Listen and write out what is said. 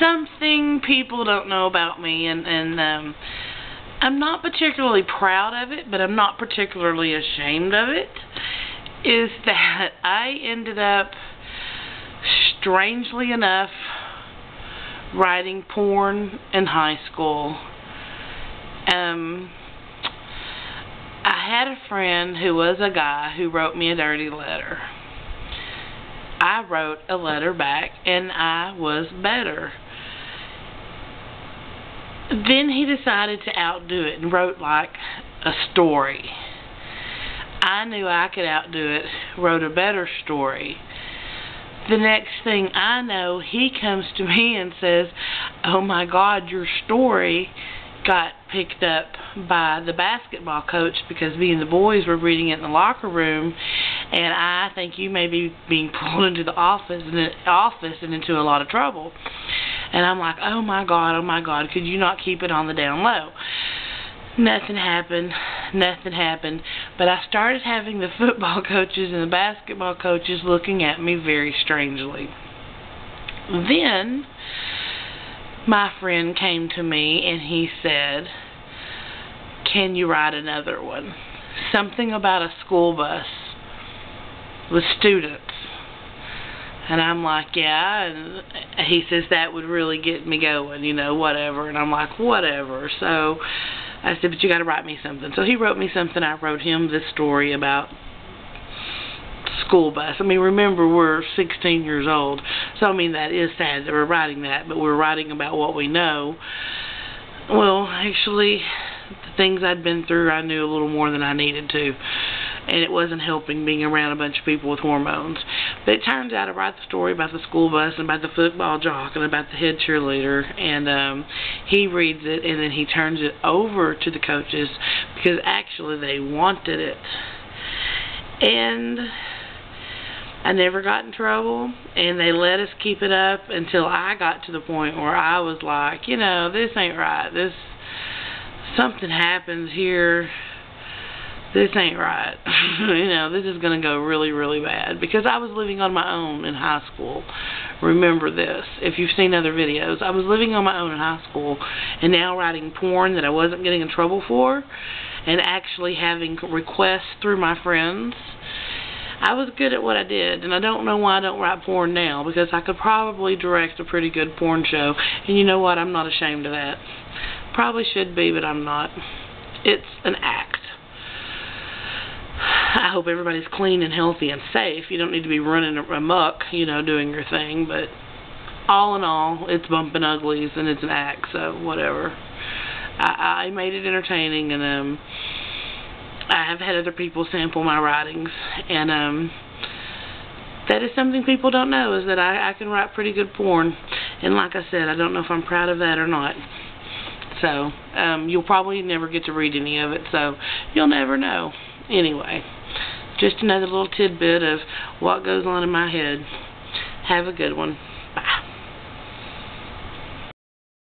something people don't know about me, and I'm not particularly proud of it, but I'm not particularly ashamed of it, is that I ended up, strangely enough, writing porn in high school. I had a friend who was a guy who wrote me a dirty letter. I wrote a letter back, and I was better. Then he decided to outdo it and wrote like a story. I knew I could outdo it, wrote a better story. The next thing I know, he comes to me and says, "Oh my God, your story got picked up by the basketball coach because me and the boys were reading it in the locker room, and I think you may be being pulled into the office and into a lot of trouble." And I'm like, oh my God, could you not keep it on the down low? Nothing happened, but I started having the football coaches and the basketball coaches looking at me very strangely. Then my friend came to me and he said, "Can you write another one? Something about a school bus with students." And I'm like, yeah, and he says that would really get me going, you know, whatever. And I'm like, whatever. So I said, but you got to write me something. So he wrote me something. I wrote him this story about school bus. I mean, remember, we're 16 years old. So, I mean, that is sad that we're writing that, but we're writing about what we know. Well, actually, the things I'd been through, I knew a little more than I needed to. And it wasn't helping being around a bunch of people with hormones. But it turns out I write the story about the school bus and about the football jock and about the head cheerleader. And he reads it and then he turns it over to the coaches because actually they wanted it. And I never got in trouble, and they let us keep it up until I got to the point where I was like, you know, this ain't right. Something happens here. This ain't right. You know, this is going to go really, really bad. Because I was living on my own in high school. Remember this. If you've seen other videos, I was living on my own in high school and now writing porn that I wasn't getting in trouble for and actually having requests through my friends. I was good at what I did, and I don't know why I don't write porn now, because I could probably direct a pretty good porn show. And you know what? I'm not ashamed of that. Probably should be, but I'm not. It's an act. I hope everybody's clean and healthy and safe. You don't need to be running amok, you know, doing your thing. But all in all, it's bumping uglies and it's an act, so whatever. I made it entertaining, and I have had other people sample my writings, and that is something people don't know, is that I can write pretty good porn. And like I said, I don't know if I'm proud of that or not. So, you'll probably never get to read any of it, so you'll never know. Anyway, just another little tidbit of what goes on in my head. Have a good one.